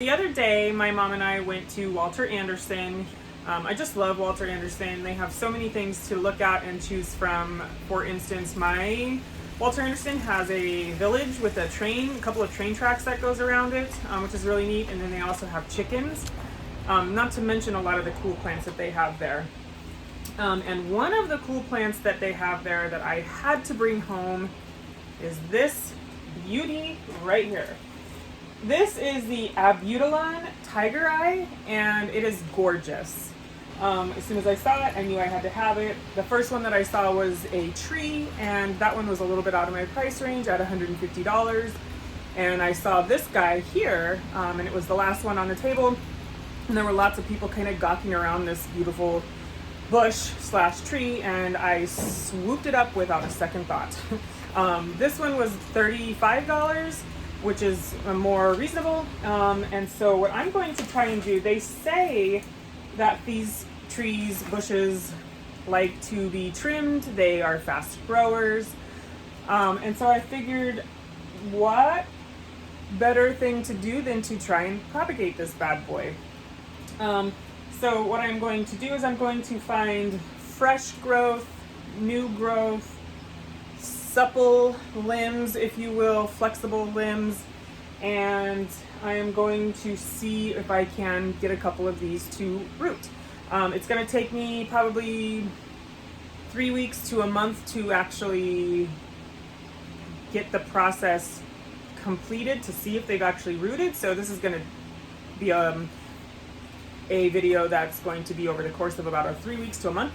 The other day, my mom and I went to Walter Anderson. I just love Walter Anderson. They have so many things to look at and choose from. For instance, my Walter Anderson has a village with a couple of train tracks that goes around it, which is really neat. And then they also have chickens, not to mention a lot of the cool plants that they have there. And one of the cool plants that they have there that I had to bring home is this beauty right here. This is the Abutilon Tiger Eye, and it is gorgeous. As soon as I saw it, I knew I had to have it. The first one that I saw was a tree, and that one was a little bit out of my price range at $150. And I saw this guy here, and it was the last one on the table. And there were lots of people kind of gawking around this beautiful bush/tree, and I swooped it up without a second thought. This one was $35, which is more reasonable. And so what I'm going to try and do, they say that these trees, bushes, like to be trimmed. They are fast growers. And so I figured, what better thing to do than to try and propagate this bad boy. So what I'm going to do is I'm going to find fresh growth, new growth, supple limbs, if you will, flexible limbs, and I am going to see if I can get a couple of these to root. It's going to take me probably 3 weeks to a month to actually get the process completed to see if they've actually rooted. So this is going to be a video that's going to be over the course of about 3 weeks to a month.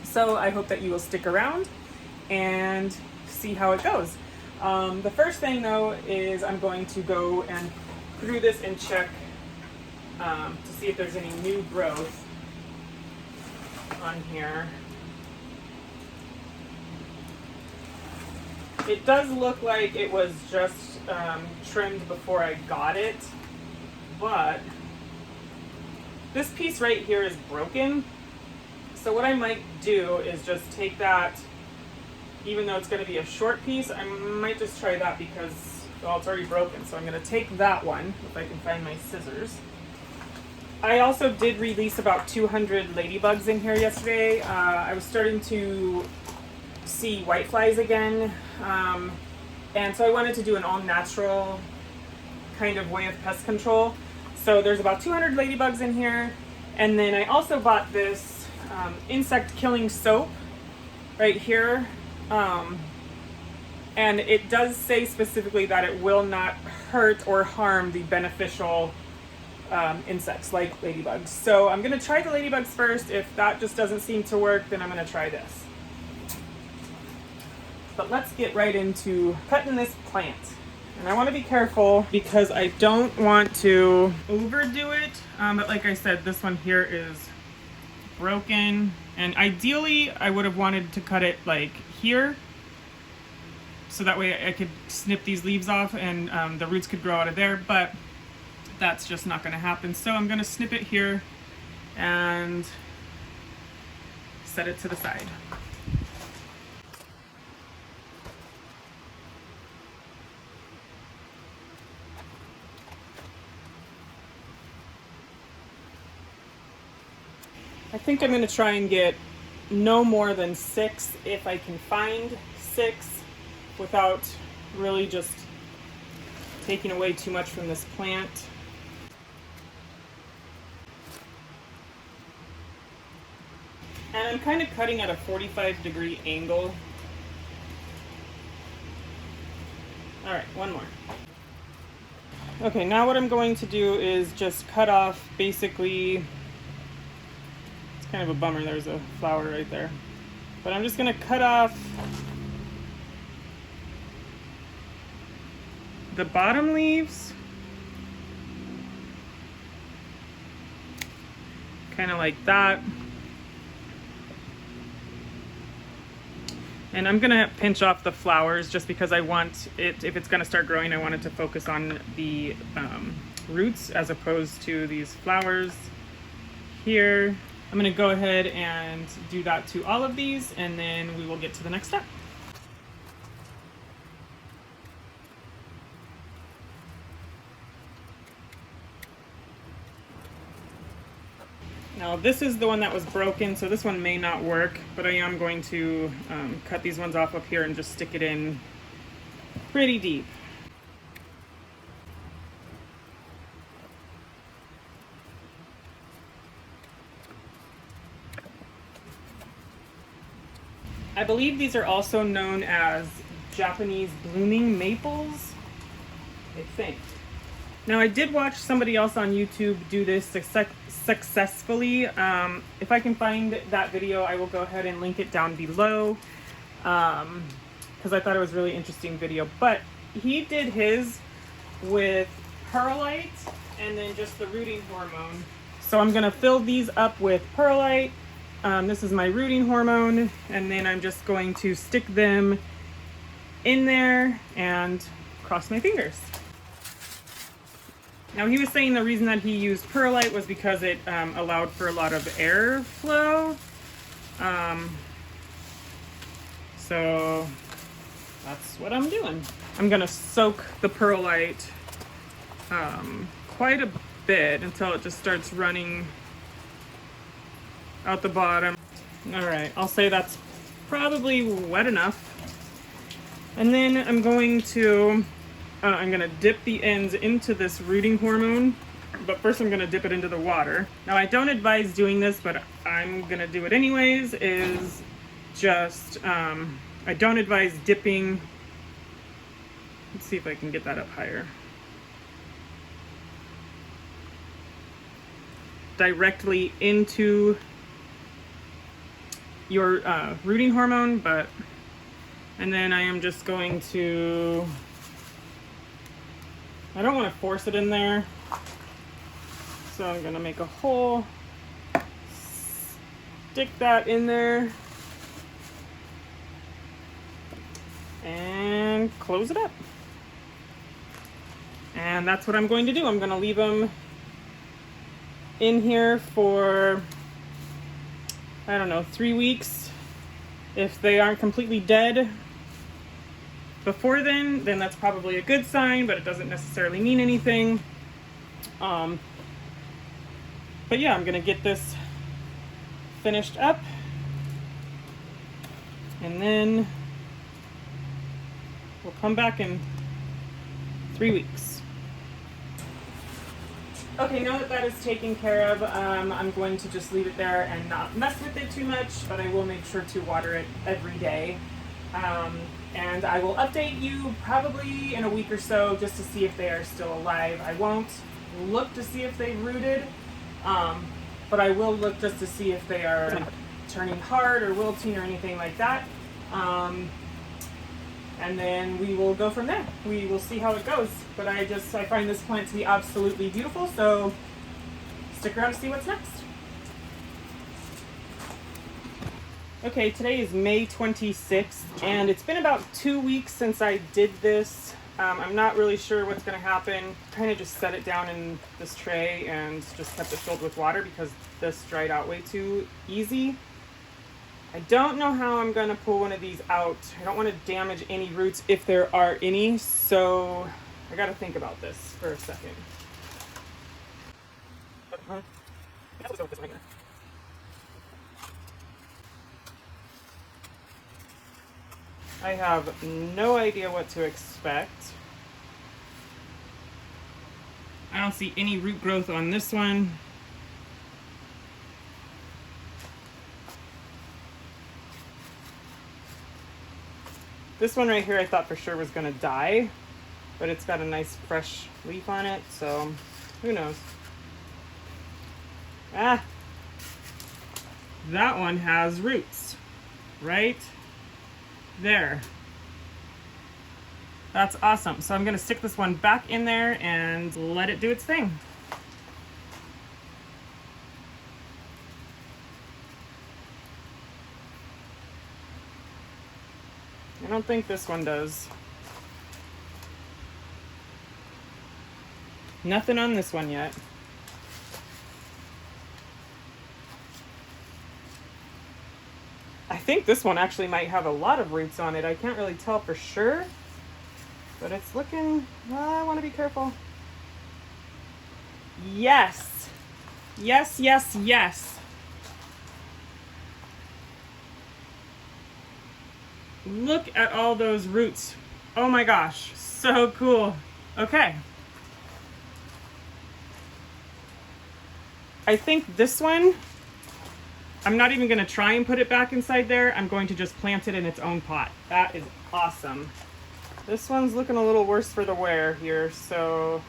So I hope that you will stick around and see how it goes. The first thing though is I'm going to go and through this and check to see if there's any new growth on here. It does look like it was just trimmed before I got it, but this piece right here is broken. So what I might do is just take that, even though it's going to be a short piece, I might just try that because, well, it's already broken. So I'm going to take that one, if I can find my scissors. I also did release about 200 ladybugs in here yesterday. I was starting to see whiteflies again. And so I wanted to do an all-natural kind of way of pest control. So there's about 200 ladybugs in here. And then I also bought this insect killing soap right here. And it does say specifically that it will not hurt or harm the beneficial insects like ladybugs. So I'm going to try the ladybugs first. If that just doesn't seem to work, then I'm going to try this. But let's get right into cutting this plant. And I want to be careful because I don't want to overdo it. But like I said, this one here is broken. And ideally, I would have wanted to cut it like here. So that way I could snip these leaves off and the roots could grow out of there. But that's just not going to happen. So I'm going to snip it here and set it to the side. I think I'm going to try and get no more than 6 if I can find 6 without really just taking away too much from this plant. And I'm kind of cutting at a 45-degree angle. All right, one more. Okay, now what I'm going to do is just cut off basically. It's kind of a bummer, there's a flower right there. But I'm just going to cut off the bottom leaves, kind of like that. And I'm gonna pinch off the flowers just because I want it, if it's gonna start growing, I want it to focus on the roots as opposed to these flowers here. I'm gonna go ahead and do that to all of these, and then we will get to the next step. Now this is the one that was broken, so this one may not work, but I am going to cut these ones off up here and just stick it in pretty deep. I believe these are also known as Japanese blooming maples, I think. Now I did watch somebody else on YouTube do this successfully. If I can find that video, I will go ahead and link it down below, because I thought it was a really interesting video. But he did his with perlite and then just the rooting hormone. So I'm gonna fill these up with perlite. This is my rooting hormone, and then I'm just going to stick them in there and cross my fingers. Now he was saying the reason that he used perlite was because it allowed for a lot of airflow. So that's what I'm doing. I'm gonna soak the perlite quite a bit until it just starts running out the bottom. All right, I'll say that's probably wet enough. And then I'm gonna dip the ends into this rooting hormone, but first I'm gonna dip it into the water. Now I don't advise doing this, but I'm gonna do it anyways, is just, I don't advise dipping. Let's see if I can get that up higher. Directly into your rooting hormone, and then I am just going to, I don't want to force it in there, so I'm gonna make a hole, stick that in there, and close it up. And that's what I'm going to do. I'm gonna leave them in here for, I don't know, 3 weeks. If they aren't completely dead before then that's probably a good sign, but it doesn't necessarily mean anything. But yeah, I'm gonna get this finished up, and then we'll come back in 3 weeks. Okay, now that that is taken care of, I'm going to just leave it there and not mess with it too much, but I will make sure to water it every day. And I will update you probably in a week or so just to see if they are still alive. I won't look to see if they've rooted, but I will look just to see if they are turning hard or wilting or anything like that. And then we will go from there. We will see how it goes. But I find this plant to be absolutely beautiful, so stick around to see what's next. Okay, today is May 26th, and it's been about 2 weeks since I did this. I'm not really sure what's going to happen. Kind of just set it down in this tray and just kept it filled with water because this dried out way too easy. I don't know how I'm going to pull one of these out. I don't want to damage any roots if there are any, so I got to think about this for a second. I have no idea what to expect. I don't see any root growth on this one. This one right here I thought for sure was going to die, but it's got a nice fresh leaf on it, so who knows. Ah, that one has roots right there. That's awesome. So I'm going to stick this one back in there and let it do its thing. I don't think this one does. Nothing on this one yet. I think this one actually might have a lot of roots on it. I can't really tell for sure, but it's looking, I want to be careful. Yes, Yes, yes, yes. Look at all those roots. Oh my gosh, so cool. Okay. I think this one, I'm not even gonna try and put it back inside there. I'm going to just plant it in its own pot. That is awesome. This one's looking a little worse for the wear here, so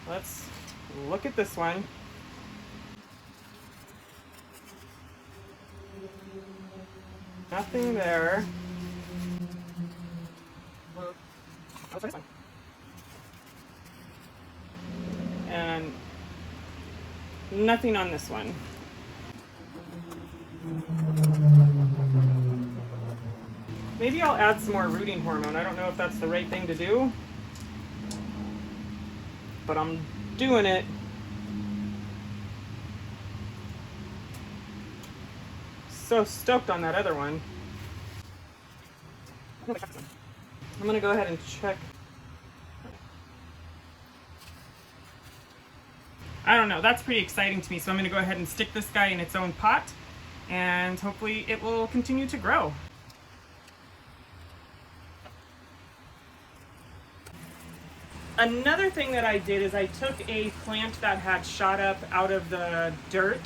let's look at this one. Nothing there. Let's try this one. And nothing on this one. Maybe I'll add some more rooting hormone. I don't know if that's the right thing to do, but I'm doing it. So stoked on that other one. I'm gonna go ahead and check. I don't know, that's pretty exciting to me. So I'm gonna go ahead and stick this guy in its own pot and hopefully it will continue to grow. Another thing that I did is I took a plant that had shot up out of the dirt,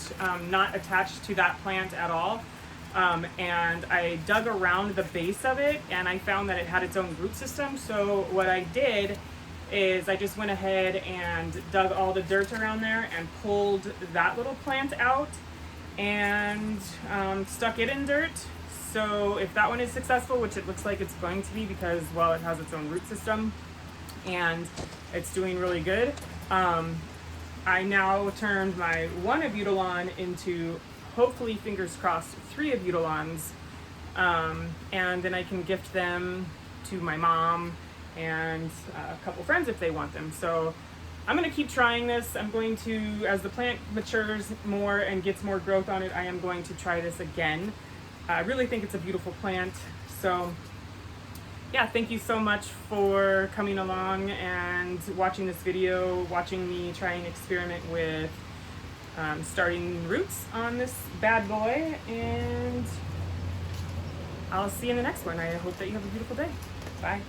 not attached to that plant at all, and I dug around the base of it and I found that it had its own root system. So what I did is I just went ahead and dug all the dirt around there and pulled that little plant out and stuck it in dirt. So if that one is successful, which it looks like it's going to be because, well, it has its own root system and it's doing really good. I now turned my 1 Abutilon into, hopefully, fingers crossed, 3 Abutilons, and then I can gift them to my mom and a couple friends if they want them. So I'm going to keep trying this. I'm going to, as the plant matures more and gets more growth on it, I am going to try this again. I really think it's a beautiful plant. So yeah, thank you so much for coming along and watching this video, watching me try and experiment with starting roots on this bad boy, and I'll see you in the next one. I hope that you have a beautiful day. Bye.